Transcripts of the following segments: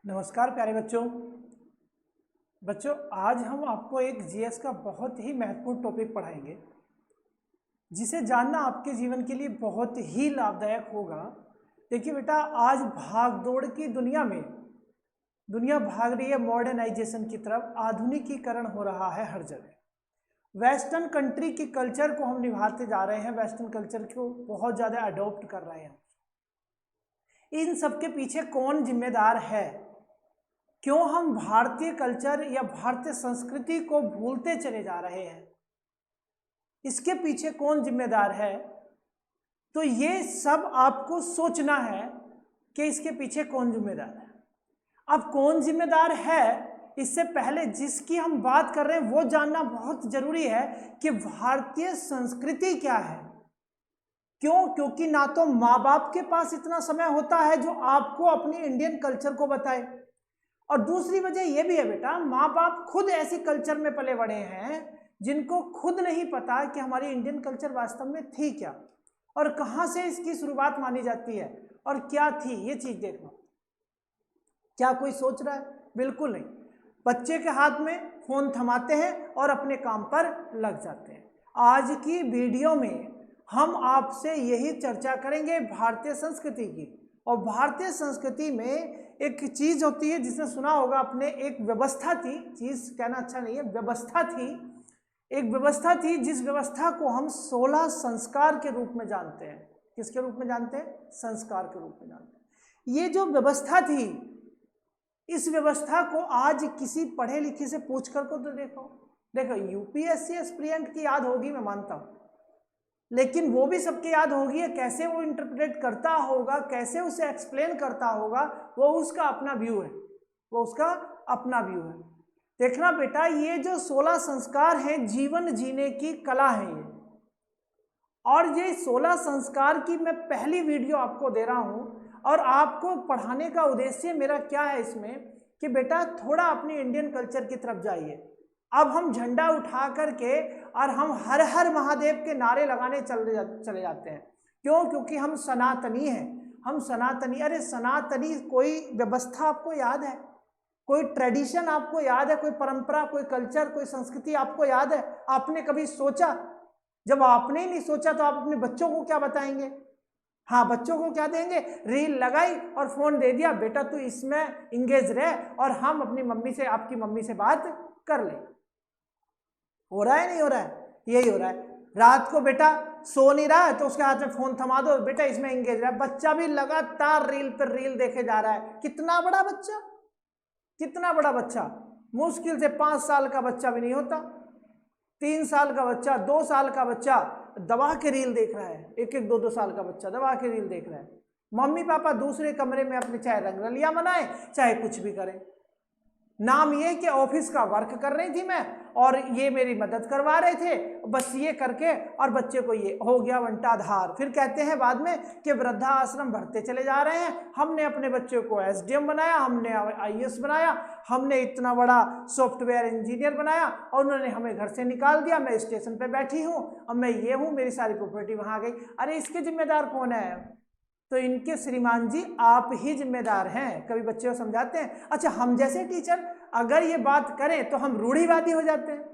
नमस्कार प्यारे बच्चों। आज हम आपको एक जीएस का बहुत ही महत्वपूर्ण टॉपिक पढ़ाएंगे जिसे जानना आपके जीवन के लिए बहुत ही लाभदायक होगा। देखिए बेटा, आज भाग दौड़ की दुनिया में दुनिया भाग रही है मॉडर्नाइजेशन की तरफ, आधुनिकीकरण हो रहा है हर जगह। वेस्टर्न कंट्री की कल्चर को हम निभाते जा रहे हैं, वेस्टर्न कल्चर को बहुत ज़्यादा अडॉप्ट कर रहे हैं। इन सब के पीछे कौन जिम्मेदार है? क्यों हम भारतीय कल्चर या भारतीय संस्कृति को भूलते चले जा रहे हैं? इसके पीछे कौन जिम्मेदार है? तो ये सब आपको सोचना है कि इसके पीछे कौन जिम्मेदार है। अब कौन जिम्मेदार है, इससे पहले जिसकी हम बात कर रहे हैं वो जानना बहुत जरूरी है कि भारतीय संस्कृति क्या है। क्यों? क्योंकि ना तो माँ बाप के पास इतना समय होता है जो आपको अपनी इंडियन कल्चर को बताए, और दूसरी वजह यह भी है बेटा, माँ बाप खुद ऐसी कल्चर में पले बड़े हैं जिनको खुद नहीं पता कि हमारी इंडियन कल्चर वास्तव में थी क्या और कहाँ से इसकी शुरुआत मानी जाती है और क्या थी। ये चीज देखना। क्या कोई सोच रहा है? बिल्कुल नहीं। बच्चे के हाथ में फोन थमाते हैं और अपने काम पर लग जाते हैं। आज की वीडियो में हम आपसे यही चर्चा करेंगे भारतीय संस्कृति की। और भारतीय संस्कृति में एक चीज होती है जिसने सुना होगा आपने, एक व्यवस्था थी, चीज कहना अच्छा नहीं है, व्यवस्था थी। एक व्यवस्था थी जिस व्यवस्था को हम 16 संस्कार के रूप में जानते हैं। किसके रूप में जानते हैं? संस्कार के रूप में जानते हैं। ये जो व्यवस्था थी, इस व्यवस्था को आज किसी पढ़े लिखे से पूछ कर को तो देखो यूपीएससी एस्पिरेंट की याद होगी, मैं मानता हूं, लेकिन वो भी सबकी याद होगी है। कैसे वो इंटरप्रेट करता होगा, कैसे उसे एक्सप्लेन करता होगा, वो उसका अपना व्यू है, वो उसका अपना व्यू है। देखना बेटा, ये जो 16 संस्कार हैं, जीवन जीने की कला है ये। और ये 16 संस्कार की मैं पहली वीडियो आपको दे रहा हूं, और आपको पढ़ाने का उद्देश्य मेरा क्या है इसमें कि बेटा थोड़ा अपनी इंडियन कल्चर की तरफ जाइए। अब हम झंडा उठा करके और हम हर हर महादेव के नारे लगाने चले जाते हैं। क्यों? क्योंकि हम सनातनी हैं, हम सनातनी। अरे सनातनी, कोई व्यवस्था आपको याद है? कोई ट्रेडिशन आपको याद है? कोई परंपरा, कोई कल्चर, कोई संस्कृति आपको याद है? आपने कभी सोचा? जब आपने ही नहीं सोचा तो आप अपने बच्चों को क्या बताएंगे? हाँ, बच्चों को क्या देंगे? रील लगाई और फोन दे दिया, बेटा तू इसमें इंगेज रहे और हम अपनी मम्मी से, आपकी मम्मी से बात कर ले। हो रहा है नहीं हो रहा है? यही हो रहा है। रात को बेटा सो नहीं रहा है तो उसके हाथ में फोन थमा दो, बेटा इसमें इंगेज रहा है। बच्चा भी लगातार रील पर रील देखे जा रहा है। कितना बड़ा बच्चा, कितना बड़ा बच्चा, मुश्किल से 5 साल का बच्चा भी नहीं होता, 3 साल का बच्चा, 2 साल का बच्चा दबा के रील देख रहा है। एक 2 साल का बच्चा दबा के रील देख रहा है। मम्मी पापा दूसरे कमरे में अपने चाहे रंगरलिया मनाए, चाहे कुछ भी करें। नाम ये कि ऑफिस का वर्क कर रही थी मैं और ये मेरी मदद करवा रहे थे, बस ये करके, और बच्चे को ये हो गया वंटाधार। फिर कहते हैं बाद में कि वृद्धा आश्रम भरते चले जा रहे हैं, हमने अपने बच्चे को एसडीएम बनाया, हमने आईएएस बनाया, हमने इतना बड़ा सॉफ्टवेयर इंजीनियर बनाया और उन्होंने हमें घर से निकाल दिया। मैं स्टेशन पर बैठी हूँ, अब मैं ये हूँ, मेरी सारी प्रॉपर्टी वहाँ गई। अरे इसके जिम्मेदार कौन है? तो इनके श्रीमान जी आप ही जिम्मेदार हैं। कभी बच्चे को समझाते हैं? अच्छा, हम जैसे टीचर अगर ये बात करें तो हम रूढ़िवादी हो जाते हैं।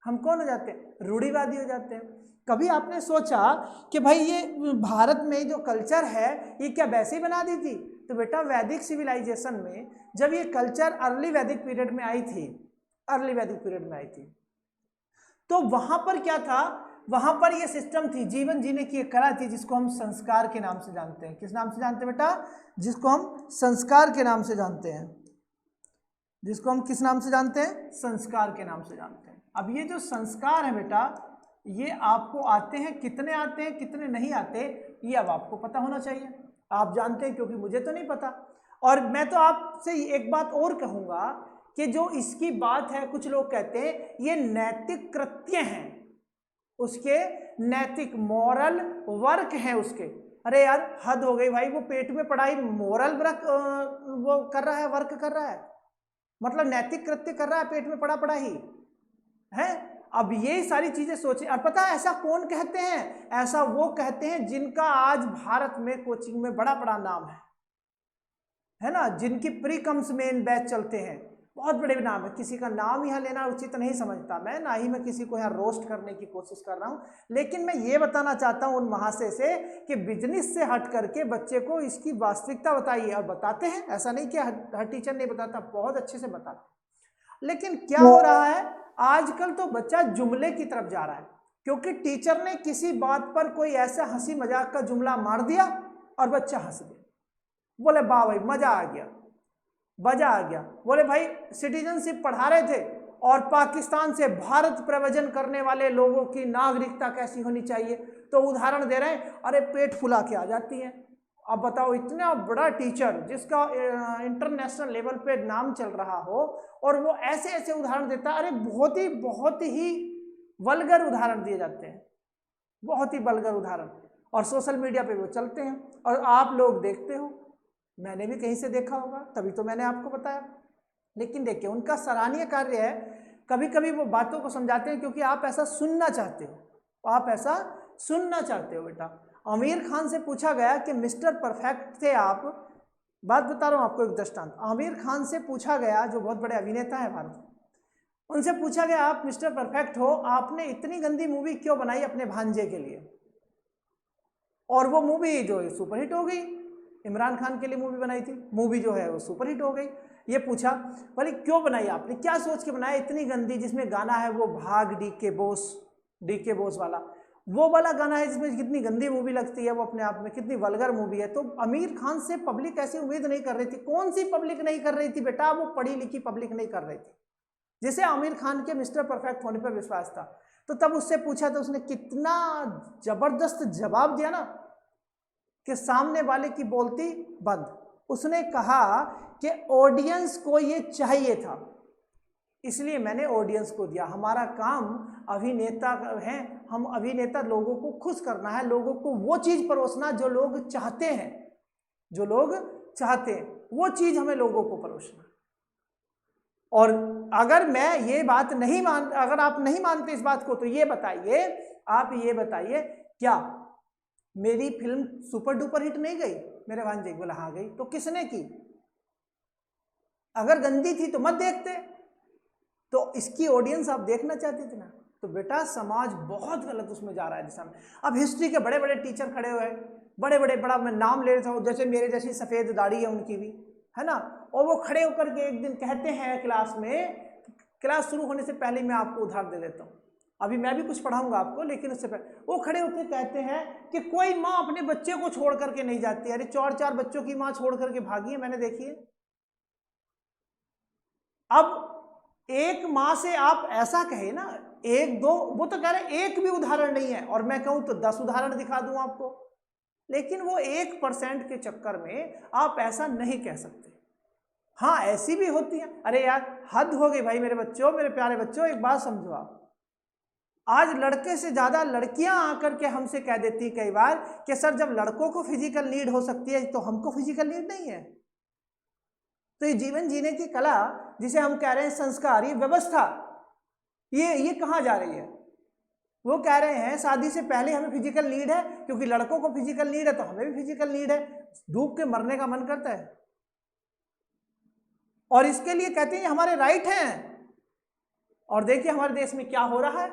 हम कौन हो जाते हैं? रूढ़िवादी हो जाते हैं। कभी आपने सोचा कि भाई ये भारत में जो कल्चर है ये क्या वैसे ही बना दी थी? तो बेटा वैदिक सिविलाइजेशन में जब ये कल्चर अर्ली वैदिक पीरियड में आई थी, अर्ली वैदिक पीरियड में आई थी, तो वहां पर क्या था? वहां पर ये सिस्टम थी, जीवन जीने की एक कला थी जिसको हम संस्कार के नाम से जानते हैं। किस नाम से जानते हैं बेटा? जिसको हम संस्कार के नाम से जानते हैं। जिसको हम किस नाम से जानते हैं? संस्कार के नाम से जानते हैं। अब ये जो संस्कार है बेटा, ये आपको आते हैं, कितने आते हैं कितने नहीं आते, ये अब आपको पता होना चाहिए। आप जानते हैं क्योंकि मुझे तो नहीं पता। और मैं तो आपसे एक बात और कहूंगा कि जो इसकी बात है, कुछ लोग कहते हैं ये नैतिक कृत्य हैं, उसके नैतिक मॉरल वर्क है उसके। अरे यार हद हो गई भाई, वो पेट में पढ़ाई मॉरल वर्क वो कर रहा है, वर्क कर रहा है, मतलब नैतिक कृत्य कर रहा है, पेट में पढ़ाई है। अब ये सारी चीजें सोचे। और पता है ऐसा कौन कहते हैं? ऐसा वो कहते हैं जिनका आज भारत में कोचिंग में बड़ा बड़ा नाम है। है ना, जिनकी प्री कम्स मेन बैच चलते हैं, बहुत बड़े नाम है। किसी का नाम यहाँ लेना उचित नहीं समझता मैं, ना ही मैं किसी को यहाँ रोस्ट करने की कोशिश कर रहा हूँ, लेकिन मैं ये बताना चाहता हूँ उन महाशय से कि बिजनेस से हट करके बच्चे को इसकी वास्तविकता बताइए। और बताते हैं, ऐसा नहीं कि हर टीचर नहीं बताता, बहुत अच्छे से बताते हैं। लेकिन क्या हो रहा है आजकल, तो बच्चा जुमले की तरफ जा रहा है, क्योंकि टीचर ने किसी बात पर कोई ऐसा हंसी मजाक का जुमला मार दिया और बच्चा हंस गया, बोले वाह भाई मजा आ गया, मजा आ गया। बोले भाई सिटीजनशिप पढ़ा रहे थे और पाकिस्तान से भारत प्रव्रजन करने वाले लोगों की नागरिकता कैसी होनी चाहिए, तो उदाहरण दे रहे हैं, अरे पेट फुला के आ जाती है। अब बताओ, इतना बड़ा टीचर जिसका इंटरनेशनल लेवल पे नाम चल रहा हो और वो ऐसे ऐसे उदाहरण देता है, अरे बहुत ही वल्गर उदाहरण दिए जाते हैं, बहुत ही वल्गर उदाहरण, और सोशल मीडिया पे वो चलते हैं और आप लोग देखते हो, मैंने भी कहीं से देखा होगा तभी तो मैंने आपको बताया। लेकिन देखिए उनका सराहनीय कार्य है, कभी कभी वो बातों को समझाते हैं क्योंकि आप ऐसा सुनना चाहते हो, आप ऐसा सुनना चाहते हो। बेटा आमिर खान से पूछा गया कि मिस्टर परफेक्ट थे आप, बात बता रहा हूँ आपको एक दृष्टांत। आमिर खान से पूछा गया, जो बहुत बड़े अभिनेता हैं भारत में, उनसे पूछा गया आप मिस्टर परफेक्ट हो, आपने इतनी गंदी मूवी क्यों बनाई अपने भांजे के लिए, और वो मूवी जो है सुपरहिट हो गई। इमरान खान के लिए मूवी बनाई थी, मूवी जो है वो सुपरहिट हो गई। ये पूछा बोले क्यों बनाई आपने, क्या सोच के बनाया इतनी गंदी, जिसमें गाना है वो भाग डी के बोस वाला, वो वाला गाना है जिसमें कितनी गंदी मूवी लगती है, वो अपने आप में कितनी वल्गर मूवी है। तो आमिर खान से पब्लिक ऐसी उम्मीद नहीं कर रही थी। कौन सी पब्लिक नहीं कर रही थी बेटा, वो पढ़ी लिखी पब्लिक नहीं कर रही थी, जिसे आमिर खान के मिस्टर परफेक्ट होने पर विश्वास था। तो तब उससे पूछा तो उसने कितना जबरदस्त जवाब दिया ना, कि सामने वाले की बोलती बंद। उसने कहा कि ऑडियंस को ये चाहिए था, इसलिए मैंने ऑडियंस को दिया। हमारा काम अभिनेता है, हम अभिनेता लोगों को खुश करना है, लोगों को वो चीज परोसना जो लोग चाहते हैं, जो लोग चाहते हैं वो चीज हमें लोगों को परोसना। और अगर मैं ये बात नहीं अगर आप नहीं मानते इस बात को, तो ये बताइए, आप ये बताइए, क्या मेरी फिल्म सुपर डुपर हिट नहीं गई? मेरे भांजे बोला हाँ गई। तो किसने की? अगर गंदी थी तो मत देखते, तो इसकी ऑडियंस आप देखना चाहते थे ना। तो बेटा समाज बहुत गलत उसमें जा रहा है दिशा में। अब हिस्ट्री के बड़े बड़े टीचर खड़े हुए हैं, बड़े बड़े, बड़ा मैं नाम ले रहा हूँ, जैसे मेरे जैसी सफेद दाढ़ी है उनकी भी, है ना, और वो खड़े होकर के एक दिन कहते हैं क्लास में, क्लास शुरू होने से पहले मैं आपको उदाहरण दे देता हूँ, अभी मैं भी कुछ पढ़ाऊंगा आपको, लेकिन उससे पहले वो खड़े होकर कहते हैं कि कोई माँ अपने बच्चे को छोड़ करके नहीं जाती। अरे 4 बच्चों की माँ छोड़ करके भागी है, मैंने देखी है। अब एक माँ से आप ऐसा कहे ना, एक दो, वो तो कह रहे एक भी उदाहरण नहीं है, और मैं कहूं तो 10 उदाहरण दिखा दूं आपको, लेकिन वो 1% के चक्कर में आप ऐसा नहीं कह सकते। हाँ ऐसी भी होती है। अरे यार हद हो गई भाई मेरे बच्चों, मेरे प्यारे बच्चों, एक बात समझो आप, आज लड़के से ज्यादा लड़कियां आकर के हमसे कह देती है कई बार कि सर जब लड़कों को फिजिकल नीड हो सकती है तो हमको फिजिकल नीड नहीं है। तो ये जीवन जीने की कला जिसे हम कह रहे हैं संस्कार, ये व्यवस्था, ये कहाँ जा रही है? वो कह रहे हैं शादी से पहले हमें फिजिकल नीड है, क्योंकि लड़कों को फिजिकल नीड है तो हमें भी फिजिकल नीड है। धूप के मरने का मन करता है, और इसके लिए कहते हैं हमारे राइट हैं। और देखिए हमारे देश में क्या हो रहा है,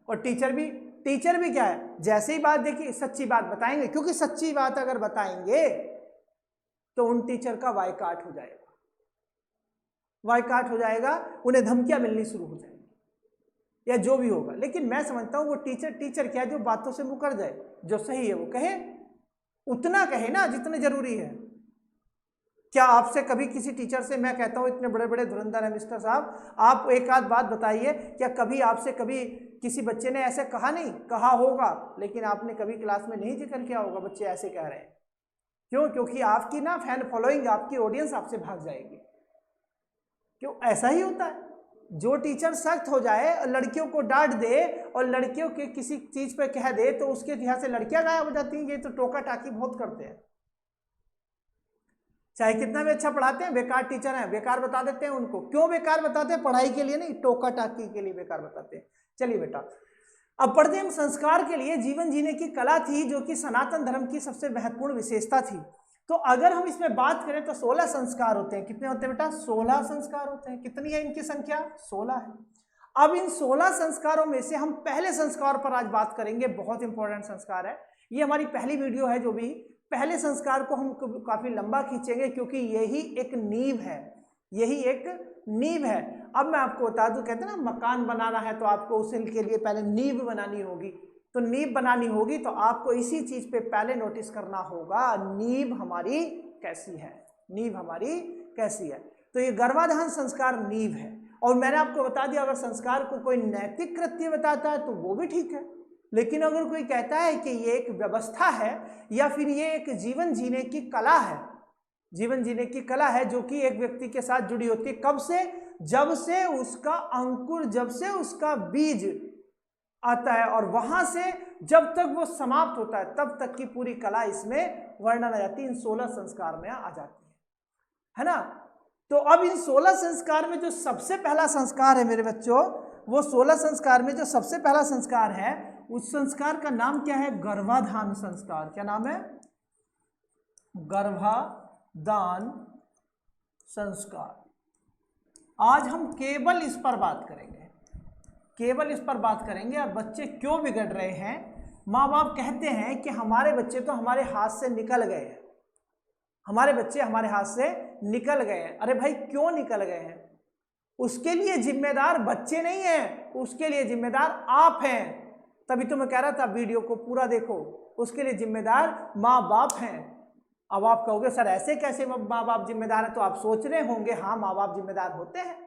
और टीचर भी क्या है, जैसे ही बात देखिए सच्ची बात बताएंगे, क्योंकि सच्ची बात अगर बताएंगे तो उन टीचर का बायकॉट हो जाएगा, बायकॉट हो जाएगा, उन्हें धमकियां मिलनी शुरू हो जाएगी, या जो भी होगा। लेकिन मैं समझता हूं वो टीचर क्या है, जो बातों से मुकर जाए, जो सही है वो कहे, उतना कहे ना जितने जरूरी है। क्या आपसे कभी किसी टीचर से, मैं कहता हूं इतने बड़े बड़े धुरंधर हैं मिस्टर साहब, आप एक आध बात बताइए, क्या कभी आपसे कभी किसी बच्चे ने ऐसे कहा? नहीं कहा होगा, लेकिन आपने कभी क्लास में नहीं जिक्र किया होगा बच्चे ऐसे कह रहे हैं। क्यों? क्योंकि आपकी ना फैन फॉलोइंग, आपकी ऑडियंस आपसे भाग जाएगी। क्यों? ऐसा ही होता है। जो टीचर सख्त हो जाए और लड़कियों को डांट दे और लड़कियों के किसी चीज पे कह दे तो उसके यहाँ से लड़कियां गायब हो जाती हैं। ये तो टोका टाकी बहुत करते हैं, चाहे कितना भी अच्छा पढ़ाते हैं, बेकार टीचर हैं, बेकार बता देते हैं उनको। क्यों बेकार बताते हैं? पढ़ाई के लिए नहीं, टोका टाकी के लिए बेकार बताते हैं। चलिए बेटा अब पढ़ते हैं। संस्कार के लिए जीवन जीने की कला थी, जो कि सनातन धर्म की सबसे महत्वपूर्ण विशेषता थी। तो अगर हम इसमें बात करें तो 16 संस्कार होते हैं। कितने होते हैं बेटा? 16 संस्कार होते हैं। कितनी है इनकी संख्या? 16 है। अब इन 16 संस्कारों में से हम पहले संस्कार पर आज बात करेंगे। बहुत इंपॉर्टेंट संस्कार है ये, हमारी पहली वीडियो है। जो भी पहले संस्कार को हम काफी लंबा खींचेंगे क्योंकि यही एक नींव है, यही एक नींव है। अब मैं आपको बता दूं, कहते हैं ना मकान बनाना है तो आपको उसके लिए पहले नींव बनानी होगी। तो नींव बनानी होगी तो आपको इसी चीज पे पहले नोटिस करना होगा, नींव हमारी कैसी है, नींव हमारी कैसी है। तो ये गर्भाधान संस्कार नींव है। और मैंने आपको बता दिया, अगर संस्कार को कोई नैतिक कृत्य बताता है तो वो भी ठीक है, लेकिन अगर कोई कहता है कि ये एक व्यवस्था है या फिर ये एक जीवन जीने की कला है, जीवन जीने की कला है जो कि एक व्यक्ति के साथ जुड़ी होती है, कब से? जब से उसका अंकुर, जब से उसका बीज आता है और वहां से जब तक वो समाप्त होता है तब तक की पूरी कला इसमें वर्णन आ जाती है, इन 16 संस्कार में आ जाती है ना। तो अब इन 16 संस्कार में जो सबसे पहला संस्कार है मेरे बच्चों, वो 16 संस्कार में जो सबसे पहला संस्कार है उस संस्कार का नाम क्या है? गर्भाधान संस्कार। क्या नाम है? गर्भाधान संस्कार। आज हम केवल इस पर बात करेंगे, केवल इस पर बात करेंगे। अब बच्चे क्यों बिगड़ रहे हैं? माँ बाप कहते हैं कि हमारे बच्चे तो हमारे हाथ से निकल गए हैं, हमारे बच्चे हमारे हाथ से निकल गए हैं। अरे भाई क्यों निकल गए हैं? उसके लिए जिम्मेदार बच्चे नहीं हैं, उसके लिए जिम्मेदार आप हैं। तभी तो मैं कह रहा था वीडियो को पूरा देखो, उसके लिए जिम्मेदार माँ बाप हैं। अब आप कहोगे सर ऐसे कैसे माँ बाप जिम्मेदार हैं? तो आप सोच रहे होंगे हाँ माँ बाप जिम्मेदार होते हैं,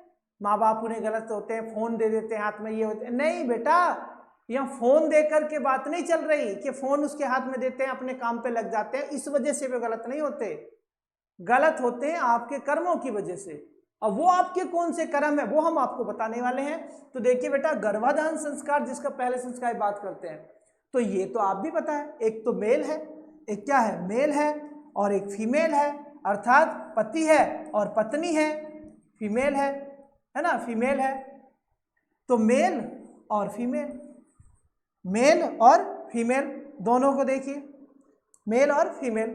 माँ बाप उन्हें गलत होते हैं, फोन दे देते हैं हाथ में, ये होते हैं। नहीं बेटा, यहाँ फोन दे करके बात नहीं चल रही कि फोन उसके हाथ में देते हैं अपने काम पे लग जाते हैं, इस वजह से वे गलत नहीं होते। गलत होते हैं आपके कर्मों की वजह से। अब वो आपके कौन से कर्म है वो हम आपको बताने वाले हैं। तो देखिए बेटा, गर्भाधान संस्कार जिसका पहले संस्कार बात करते हैं, तो ये तो आप भी पता है, एक तो मेल है, एक क्या है? मेल है, और एक फीमेल है, अर्थात पति है और पत्नी है, फीमेल है ना, फीमेल है। तो मेल और फीमेल, मेल और फीमेल दोनों को देखिए, मेल और फीमेल,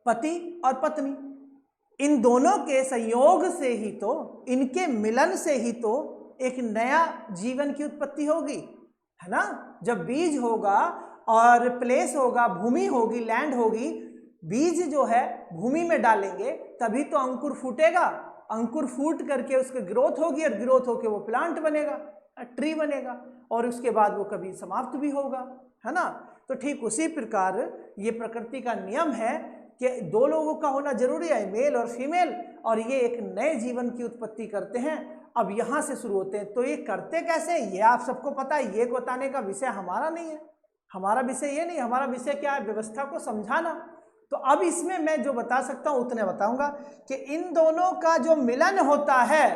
पति और पत्नी, इन दोनों के संयोग से ही तो, इनके मिलन से ही तो एक नया जीवन की उत्पत्ति होगी, है ना। जब बीज होगा और प्लेस होगा, भूमि होगी, लैंड होगी, बीज जो है भूमि में डालेंगे तभी तो अंकुर फूटेगा, अंकुर फूट करके उसकी ग्रोथ होगी और ग्रोथ होके वो प्लांट बनेगा, ट्री बनेगा, और उसके बाद वो कभी समाप्त भी होगा, है ना। तो ठीक उसी प्रकार ये प्रकृति का नियम है कि दो लोगों का होना जरूरी है, मेल और फीमेल, और ये एक नए जीवन की उत्पत्ति करते हैं। अब यहाँ से शुरू होते हैं। तो ये करते कैसे, ये आप सबको पता है, ये बताने का विषय हमारा नहीं है, हमारा विषय ये नहीं, हमारा विषय क्या है? व्यवस्था को समझाना। तो अब इसमें मैं जो बता सकता हूँ उतने बताऊंगा कि इन दोनों का जो मिलन होता है,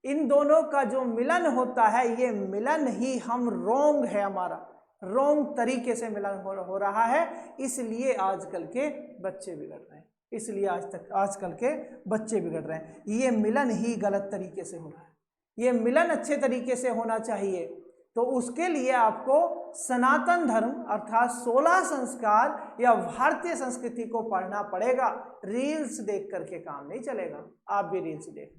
इन दोनों का जो मिलन होता है, ये मिलन ही हम रोंग है, हमारा रोंग तरीके से मिलन हो रहा है, इसलिए आजकल के बच्चे बिगड़ रहे हैं, इसलिए आजकल के बच्चे बिगड़ रहे हैं। ये मिलन ही गलत तरीके से हो रहा है, ये मिलन अच्छे तरीके से होना चाहिए। तो उसके लिए आपको सनातन धर्म अर्थात 16 संस्कार या भारतीय संस्कृति को पढ़ना पड़ेगा। रील्स देख करके काम नहीं चलेगा, आप भी रील्स देख।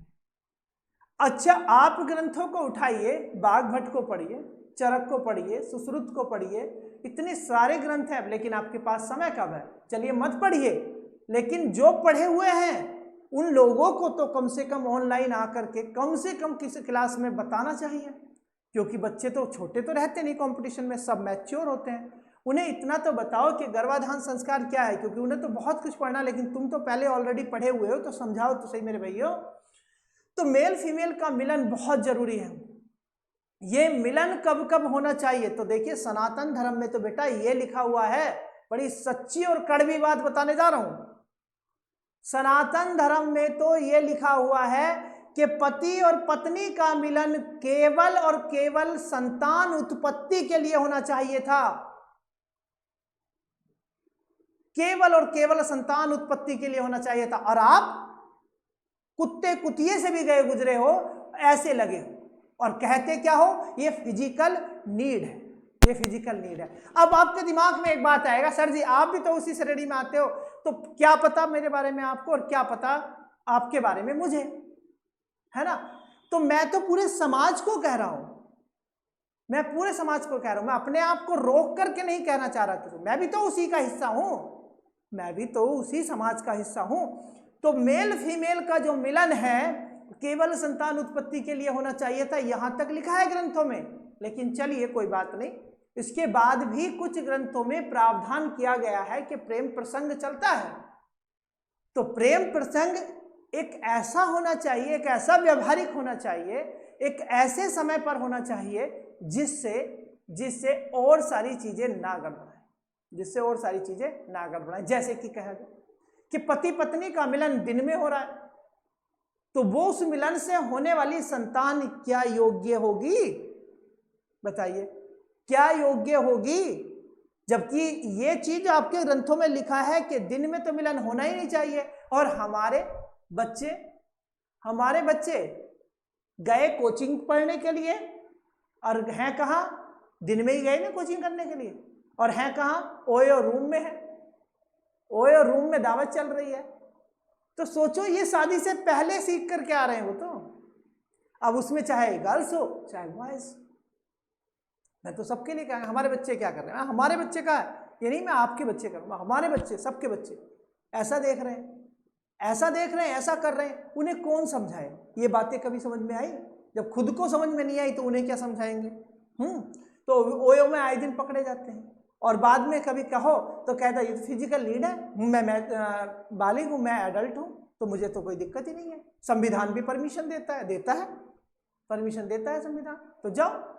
अच्छा, आप ग्रंथों को उठाइए, बागभट्ट को पढ़िए, चरक को पढ़िए, सुश्रुत को पढ़िए, इतने सारे ग्रंथ हैं, लेकिन आपके पास समय कब है? चलिए मत पढ़िए, लेकिन जो पढ़े हुए हैं उन लोगों को तो कम से कम ऑनलाइन आकर के कम से कम किसी क्लास में बताना चाहिए, क्योंकि बच्चे तो छोटे तो रहते नहीं कंपटीशन में, सब मैच्योर होते हैं। उन्हें इतना तो बताओ कि गर्भाधान संस्कार क्या है, क्योंकि उन्हें तो बहुत कुछ पढ़ना, लेकिन तुम तो पहले ऑलरेडी पढ़े हुए हो, तो समझाओ तो सही मेरे भाइयों। तो मेल फीमेल का मिलन बहुत जरूरी है। ये मिलन कब कब होना चाहिए? तो देखिए, सनातन धर्म में तो बेटा ये लिखा हुआ है, बड़ी सच्ची और कड़वी बात बताने जा रहा हूं। सनातन धर्म में तो ये लिखा हुआ है कि पति और पत्नी का मिलन केवल और केवल संतान उत्पत्ति के लिए होना चाहिए था, केवल और केवल संतान उत्पत्ति के लिए होना चाहिए था। और आप कुत्ते कुतिये से भी गए गुजरे हो, ऐसे लगे हो और कहते क्या हो? ये फिजिकल नीड है, ये फिजिकल नीड है। अब आपके दिमाग में एक बात आएगा, सर जी आप भी तो उसी श्रेणी में आते हो, तो क्या पता मेरे बारे में आपको और क्या पता आपके बारे में मुझे, है ना। तो मैं तो पूरे समाज को कह रहा हूं, मैं पूरे समाज को कह रहा हूं, मैं अपने आप को रोक करके नहीं कहना चाह रहा कि मैं भी तो उसी का हिस्सा हूं, मैं भी तो उसी समाज का हिस्सा हूं। तो मेल फीमेल का जो मिलन है केवल संतान उत्पत्ति के लिए होना चाहिए था, यहां तक लिखा है ग्रंथों में। लेकिन चलिए कोई बात नहीं, इसके बाद भी कुछ ग्रंथों में प्रावधान किया गया है कि प्रेम प्रसंग चलता है। तो प्रेम प्रसंग एक ऐसा होना चाहिए, एक ऐसा व्यवहारिक होना चाहिए, एक ऐसे समय पर होना चाहिए जिससे और सारी चीजें ना गड़बड़ाएं, जिससे और सारी चीजें ना गड़बड़ाएं। जैसे कि कहा गया कि पति पत्नी का मिलन दिन में हो रहा है, तो वो उस मिलन से होने वाली संतान क्या योग्य होगी? बताइए, क्या योग्य होगी? जबकि ये चीज आपके ग्रंथों में लिखा है कि दिन में तो मिलन होना ही नहीं चाहिए। और हमारे बच्चे गए कोचिंग पढ़ने के लिए, और हैं कहाँ? दिन में ही गए ना कोचिंग करने के लिए, और हैं कहाँ? ओयो रूम में है, ओयो रूम में दावत चल रही है। तो सोचो, ये शादी से पहले सीख करके आ रहे हैं वो तो। अब उसमें चाहे गर्ल्स हो चाहे बॉयज, मैं तो सबके लिए कहा, हमारे बच्चे क्या कर रहे हैं, हमारे बच्चे का है ये नहीं मैं आपके बच्चे करूँगा, हमारे बच्चे, सबके बच्चे ऐसा देख रहे हैं, ऐसा देख रहे हैं, ऐसा कर रहे हैं। उन्हें कौन समझाए? ये बातें कभी समझ में आई? जब खुद को समझ में नहीं आई तो उन्हें क्या समझाएंगे? तो ओयो में आए दिन पकड़े जाते हैं, और बाद में कभी कहो तो कहता है ये तो फिजिकल नीड है, मैं बालिग हूँ, मैं एडल्ट हूँ, तो मुझे तो कोई दिक्कत ही नहीं है। संविधान भी परमिशन देता है परमिशन देता है संविधान, तो जाओ,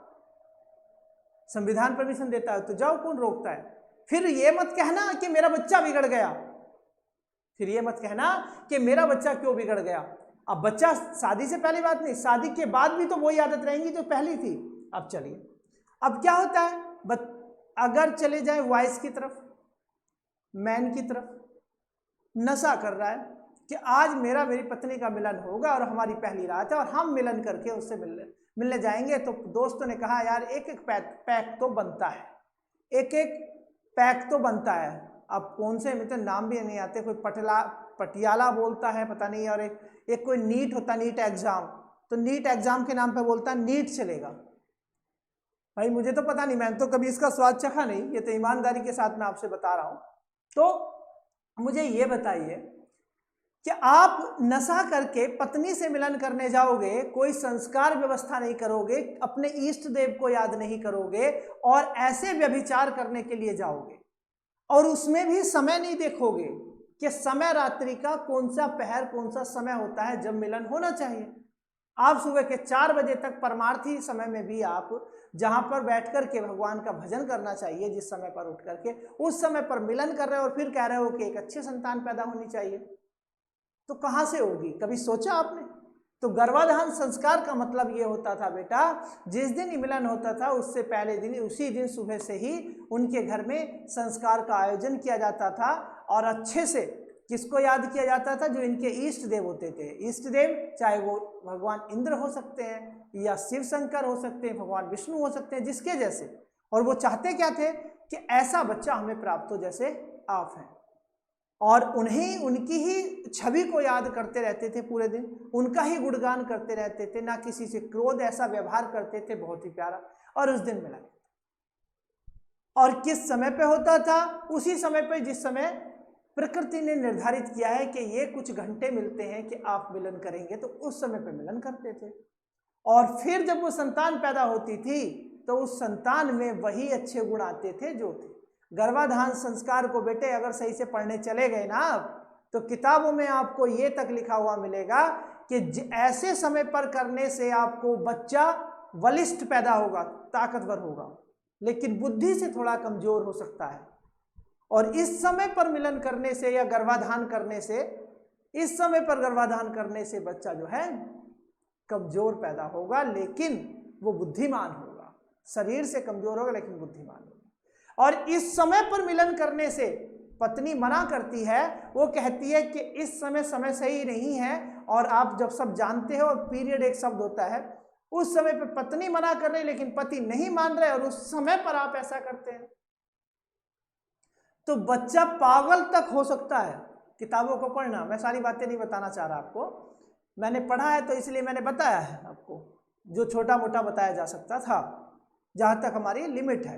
संविधान परमिशन देता है तो जाओ, कौन रोकता है? फिर ये मत कहना कि मेरा बच्चा बिगड़ गया, फिर ये मत कहना कि मेरा बच्चा क्यों बिगड़ गया। अब बच्चा शादी से पहली बात नहीं, शादी के बाद भी तो वही आदत रहेंगी जो पहली थी। अब चलिए, अब क्या होता है, अगर चले जाए वॉइस की तरफ, मैन की तरफ, नशा कर रहा है कि आज मेरी पत्नी का मिलन होगा और हमारी पहली रात है और हम मिलन करके उससे मिलने जाएंगे। तो दोस्तों ने कहा यार एक एक पैक तो बनता है, एक एक पैक तो बनता है। अब कौन से, मुझे नाम भी नहीं आते, कोई पटियाला बोलता है पता नहीं, और एक कोई नीट होता, नीट एग्जाम, तो नीट एग्जाम के नाम पे बोलता है नीट चलेगा। भाई मुझे तो पता नहीं, मैंने तो कभी इसका स्वाद चखा नहीं, ये तो ईमानदारी के साथ मैं आपसे बता रहा हूँ। तो मुझे ये बताइए कि आप नशा करके पत्नी से मिलन करने जाओगे, कोई संस्कार व्यवस्था नहीं करोगे, अपने इष्ट देव को याद नहीं करोगे, और ऐसे व्यभिचार करने के लिए जाओगे, और उसमें भी समय नहीं देखोगे कि समय रात्रि का कौन सा पहर, कौन सा समय होता है जब मिलन होना चाहिए। आप सुबह के 4 बजे तक परमार्थी समय में भी आप जहां पर बैठ कर के भगवान का भजन करना चाहिए, जिस समय पर उठ करके उस समय पर मिलन कर रहे हो, और फिर कह रहे हो कि एक अच्छी संतान पैदा होनी चाहिए, तो कहां से होगी? कभी सोचा आपने? तो गर्भाधान संस्कार का मतलब ये होता था बेटा, जिस दिन मिलन होता था उससे पहले दिन, उसी दिन सुबह से ही उनके घर में संस्कार का आयोजन किया जाता था, और अच्छे से किसको याद किया जाता था? जो इनके इष्ट देव होते थे। इष्ट देव चाहे वो भगवान इंद्र हो सकते हैं, या शिव शंकर हो सकते हैं, भगवान विष्णु हो सकते हैं, जिसके जैसे। और वो चाहते क्या थे कि ऐसा बच्चा हमें प्राप्त हो जैसे आप हैं, और उन्हें उनकी ही छवि को याद करते रहते थे पूरे दिन, उनका ही गुणगान करते रहते थे, ना किसी से क्रोध, ऐसा व्यवहार करते थे, बहुत ही प्यारा। और उस दिन मिला, और किस समय पे होता था? उसी समय पे जिस समय प्रकृति ने निर्धारित किया है कि ये कुछ घंटे मिलते हैं कि आप मिलन करेंगे, तो उस समय पे मिलन करते थे। और फिर जब वो संतान पैदा होती थी तो उस संतान में वही अच्छे गुण आते थे जो थे। गर्भाधान संस्कार को बेटे अगर सही से पढ़ने चले गए ना आप, तो किताबों में आपको ये तक लिखा हुआ मिलेगा कि ऐसे समय पर करने से आपको बच्चा बलिष्ठ पैदा होगा, ताकतवर होगा, लेकिन बुद्धि से थोड़ा कमजोर हो सकता है। और इस समय पर मिलन करने से या गर्भाधान करने से, इस समय पर गर्भाधान करने से बच्चा जो है कमजोर पैदा होगा, लेकिन वो बुद्धिमान होगा। शरीर से कमजोर होगा लेकिन बुद्धिमान होगा। और इस समय पर मिलन करने से पत्नी मना करती है, वो कहती है कि इस समय सही नहीं है। और आप जब सब जानते हो, पीरियड एक शब्द होता है, उस समय पे पत्नी मना कर रही लेकिन पति नहीं मान रहे और उस समय पर आप ऐसा करते हैं, तो बच्चा पागल तक हो सकता है। किताबों को पढ़ना, मैं सारी बातें नहीं बताना चाह रहा आपको, मैंने पढ़ा है तो इसलिए मैंने बताया है आपको, जो छोटा मोटा बताया जा सकता था जहाँ तक हमारी लिमिट है।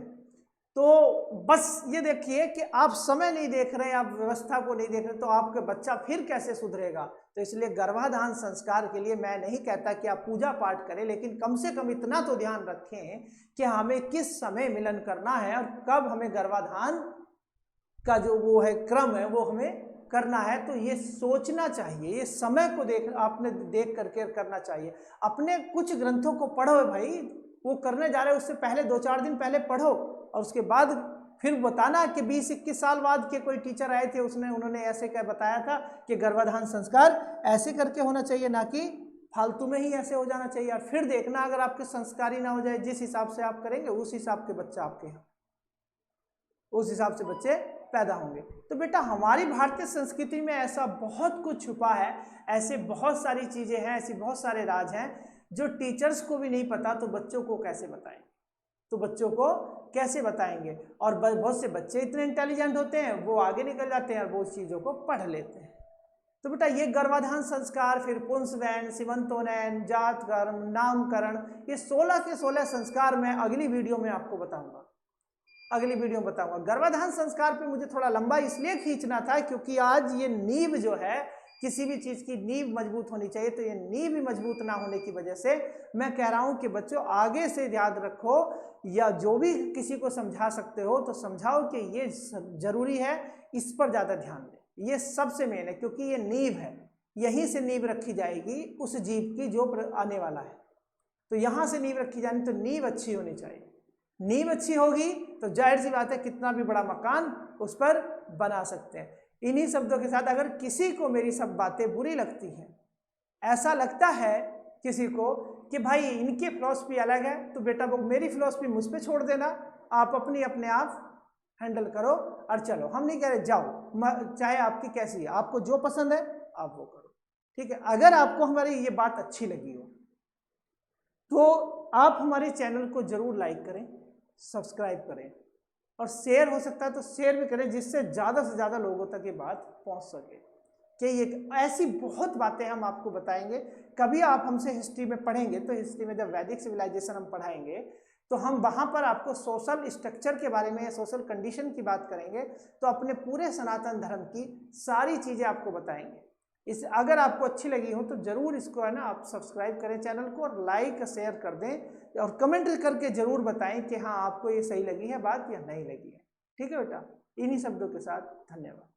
तो बस ये देखिए कि आप समय नहीं देख रहे, आप व्यवस्था को नहीं देख रहे, तो आपका बच्चा फिर कैसे सुधरेगा। तो इसलिए गर्भाधान संस्कार के लिए मैं नहीं कहता कि आप पूजा पाठ करें, लेकिन कम से कम इतना तो ध्यान रखें कि हमें किस समय मिलन करना है और कब हमें गर्भाधान का जो वो है क्रम है वो हमें करना है। तो ये सोचना चाहिए, ये समय को आपने देख करके करना चाहिए। अपने कुछ ग्रंथों को पढ़ो भाई, वो करने जा रहे हो उससे पहले 2-4 दिन पहले पढ़ो और उसके बाद फिर बताना कि 20-21 साल बाद के कोई टीचर आए थे, उन्होंने ऐसे क्या बताया था कि गर्भाधान संस्कार ऐसे करके होना चाहिए, ना कि फालतू में ही ऐसे हो जाना चाहिए। और फिर देखना अगर आपके संस्कारी ना हो जाए, जिस हिसाब से आप करेंगे उस हिसाब के बच्चा आपके यहाँ, उस हिसाब से बच्चे पैदा होंगे। तो बेटा हमारी भारतीय संस्कृति में ऐसा बहुत कुछ छुपा है, ऐसे बहुत सारी चीजें हैं, ऐसे बहुत सारे राज हैं जो टीचर्स को भी नहीं पता, तो बच्चों को कैसे बताएंगे, तो बच्चों को कैसे बताएंगे। और बहुत से बच्चे इतने इंटेलिजेंट होते हैं, वो आगे निकल जाते हैं और वो उस चीज़ों को पढ़ लेते हैं। तो बेटा ये गर्भाधान संस्कार, फिर पुंसवैन, सिमंतोनयन, जातकर्म, नामकरण, ये 16 के 16 संस्कार मैं अगली वीडियो में आपको बताऊंगा, अगली वीडियो में बताऊंगा। गर्भाधान संस्कार पे मुझे थोड़ा लंबा इसलिए खींचना था क्योंकि आज ये नींव जो है, किसी भी चीज़ की नींव मजबूत होनी चाहिए, तो ये नींव भी मजबूत ना होने की वजह से मैं कह रहा हूँ कि बच्चों आगे से याद रखो, या जो भी किसी को समझा सकते हो तो समझाओ कि ये जरूरी है, इस पर ज़्यादा ध्यान दें, ये सबसे मेन है, क्योंकि ये नींव है, यहीं से नींव रखी जाएगी उस जीव की जो आने वाला है। तो यहाँ से नींव रखी जानी, तो नींव अच्छी होनी चाहिए। नींव अच्छी होगी तो जाहिर सी बात है कितना भी बड़ा मकान उस पर बना सकते हैं। इन्हीं शब्दों के साथ अगर किसी को मेरी सब बातें बुरी लगती हैं, ऐसा लगता है किसी को कि भाई इनकी फिलॉसफी अलग है, तो बेटा वो मेरी फिलॉसफी मुझ पे छोड़ देना, आप अपने आप हैंडल करो और चलो। हम नहीं कह रहे जाओ, चाहे आपकी कैसी है, आपको जो पसंद है आप वो करो, ठीक है। अगर आपको हमारी ये बात अच्छी लगी हो तो आप हमारे चैनल को जरूर लाइक करें, सब्सक्राइब करें और शेयर हो सकता है तो शेयर भी करें, जिससे ज़्यादा से ज़्यादा लोगों तक ये बात पहुंच सके। कि ये ऐसी बहुत बातें हम आपको बताएंगे। कभी आप हमसे हिस्ट्री में पढ़ेंगे तो हिस्ट्री में जब वैदिक सिविलाइजेशन हम पढ़ाएंगे तो हम वहाँ पर आपको सोशल स्ट्रक्चर के बारे में, सोशल कंडीशन की बात करेंगे, तो अपने पूरे सनातन धर्म की सारी चीज़ें आपको बताएंगे। इस अगर आपको अच्छी लगी हो तो ज़रूर इसको है ना आप सब्सक्राइब करें चैनल को, और लाइक शेयर कर दें और कमेंट करके ज़रूर बताएं कि हाँ आपको ये सही लगी है बात या नहीं लगी है, ठीक है बेटा। इन्हीं शब्दों के साथ धन्यवाद।